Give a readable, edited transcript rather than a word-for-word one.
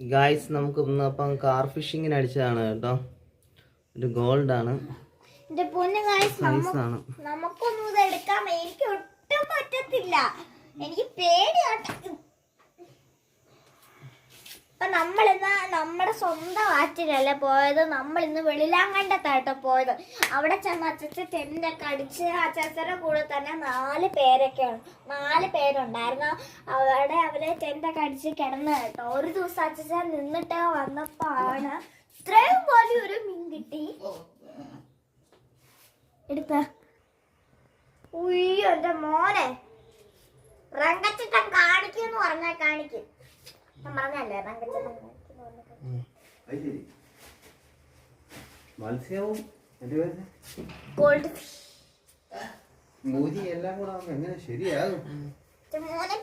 Guys നമുക്ക് ഇന്നപ്പം car ഫിഷിങ്ങിന് അടിച്ചതാണ് കേട്ടോ. ഒരു ഗോൾഡാണ്. നമുക്കൊന്നും ഇത് എടുക്കാൻ എനിക്ക് ഒട്ടും പറ്റത്തില്ല. എനിക്ക് പേടിയാട്ടോ. അപ്പൊ നമ്മളിന്ന് നമ്മുടെ സ്വന്തം ആറ്റിലല്ല പോയത്. നമ്മളിന്ന് വെളിലാങ്കണ്ടത്താട്ടോ പോയത്. അവിടെ ചെന്ന് അച്ചച്ച ടെന്റൊക്കെ അടിച്ച് അച്ചച്ചയുടെ കൂടെ തന്നെ 4 പേരുണ്ടായിരുന്നു. അവിടെ അവരെ ടെന്റൊക്കെ അടിച്ച് കിടന്ന് കേട്ടോ. ഒരു ദിവസം അച്ചച്ച നിന്നിട്ട് വന്നപ്പോ ആണ് ഇത്രയും വലിയൊരു മീൻ കിട്ടി. എടുത്ത ഉയ്യോ എന്റെ മോനെ റങ്കച്ചിട്ടൻ കാണിക്കുമെന്ന് പറഞ്ഞാൽ കാണിക്കും. ഞാൻ പറഞ്ഞല്ലേ റങ്കച്ചിട്ടൻ മത്സ്യവും ഗോൾഡ് ഫിഷ് എല്ലാം കൂടെ എങ്ങനെ ശരിയാകും മോനെ